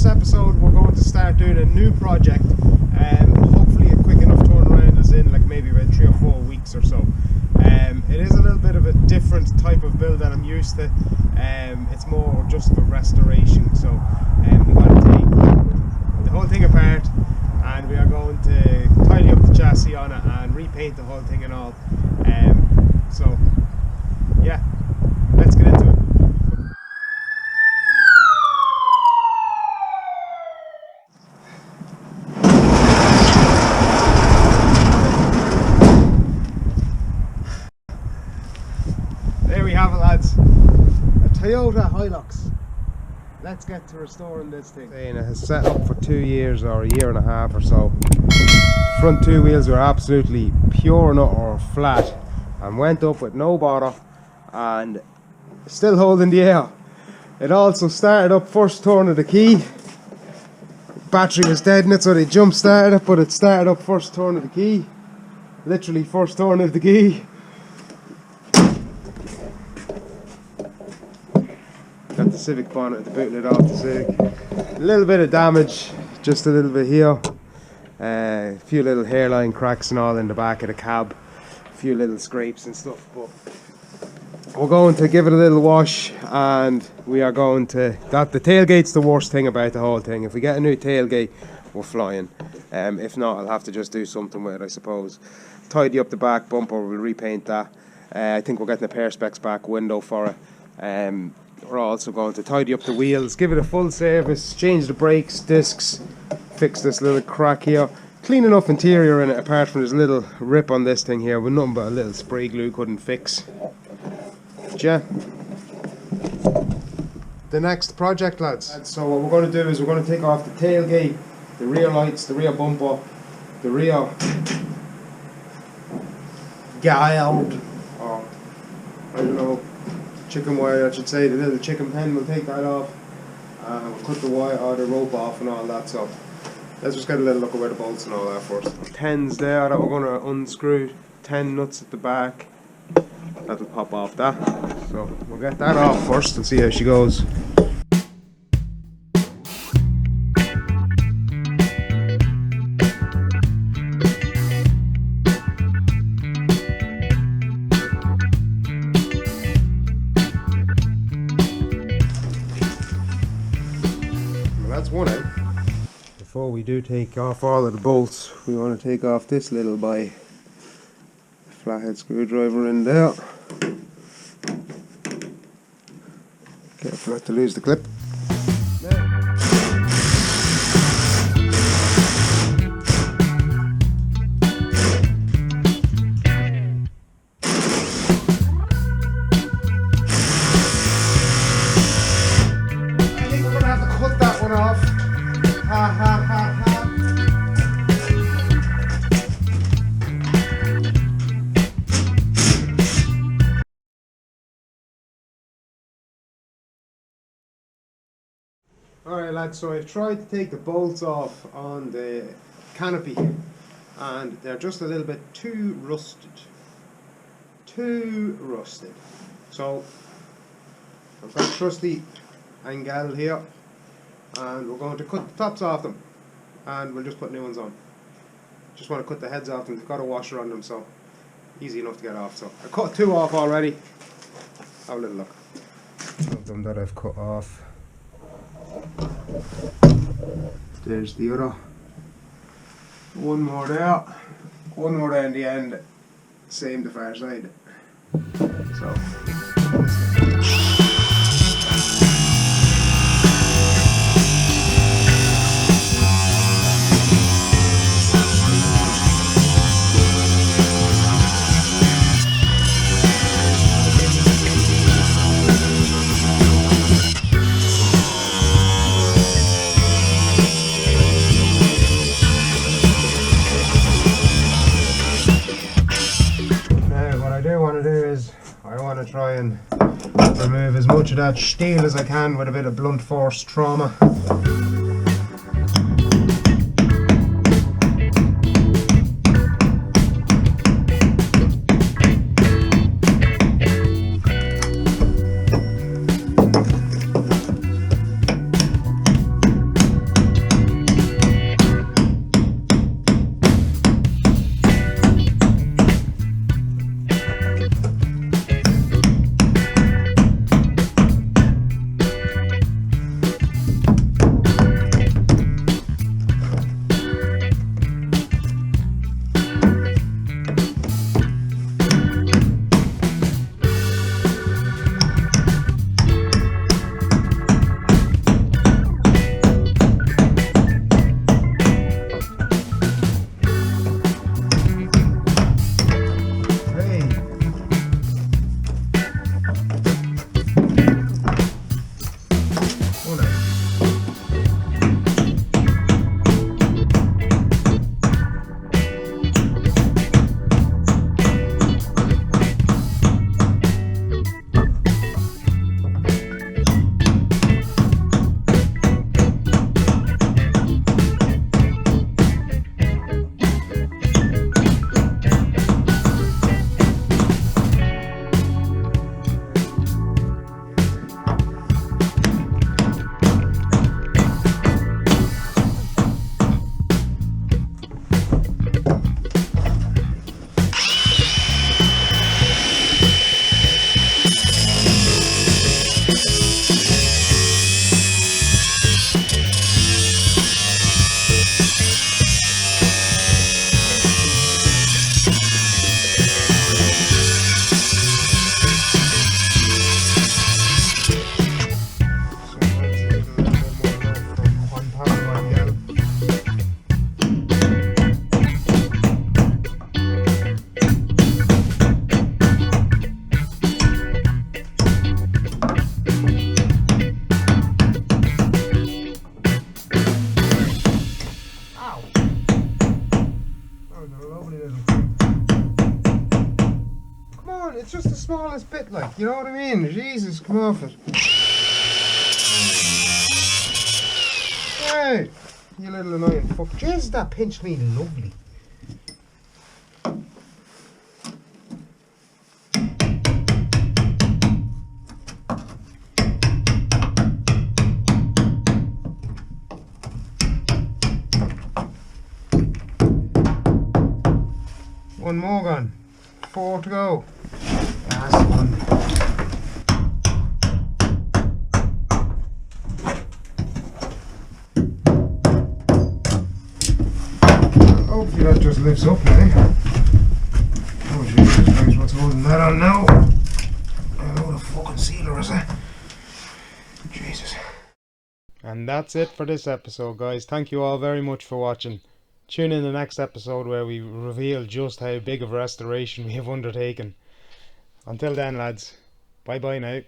this episode we're going to start doing a new project, hopefully a quick enough turnaround, as in like maybe about 3 or 4 weeks or so. It is a little bit of a different type of build that I'm used to. It's more just for restoration, so we're going to take the whole thing apart and we are going to tidy up the chassis on it and repaint the whole thing and all. So yeah, let's get into it. There we have it, lads. A Toyota Hilux. Let's get to restoring this thing. It has set up for 2 years or a year and a half or so. Front two wheels were absolutely pure nut or flat and went up with no bother and still holding the air. It also started up first turn of the key. Battery was dead in it, so they jump started it, but it started up first turn of the key. Literally first turn of the key. Got the Civic bonnet, the boot lid off the Civic. A little bit of damage, just a little bit here. A few little hairline cracks and all in the back of the cab. A few little scrapes and stuff, but we're going to give it a little wash and we are going to... the tailgate's the worst thing about the whole thing. If we get a new tailgate, we're flying. If not, I'll have to just do something with it, I suppose. Tidy up the back bumper, we'll repaint that. I think we're getting a Perspex back window for it. We're also going to tidy up the wheels, give it a full service, change the brakes, discs, fix this little crack here. Clean enough interior in it, apart from this little rip on this thing here with nothing but a little spray glue couldn't fix. Yeah. The next project, lads. So what we're going to do is we're going to take off the tailgate, the rear lights, the rear bumper, the rear guide, or I don't know, chicken wire I should say, the little chicken pen, we'll take that off. We'll cut the wire or the rope off and all that, so let's just get a little look at where the bolts and all that first. 10s there that we're going to unscrew, 10 nuts at the back, that'll pop off that, so we'll get that off first and see how she goes. That's one out. Before we do take off all of the bolts, we want to take off this little by flathead screwdriver in there. Careful not to lose the clip. Alright lads, so I've tried to take the bolts off on the canopy and they're just a little bit too rusted. So I've got a trusty angle here and we're going to cut the tops off them and we'll just put new ones on. Just want to cut the heads off them, they've got a washer on them, so easy enough to get off. So I cut 2 off already. Have a little look. Of them that I've cut off. There's the other. One more there. One more down the end. Same the far side. So. Try and remove as much of that steel as I can with a bit of blunt force trauma. it's just the smallest bit, like, you know what I mean? Jesus, come off it. Hey, you little annoying fuck. Jesus, that pinched me lovely. One more gone. 4 to go. Last one. Hopefully that just lifts up now. Oh Jesus Christ, what's holding that on now? I know the fucking sealer is it? Jesus. And that's it for this episode, guys. Thank you all very much for watching. Tune in the next episode where we reveal just how big of a restoration we have undertaken. Until then, lads, bye bye now.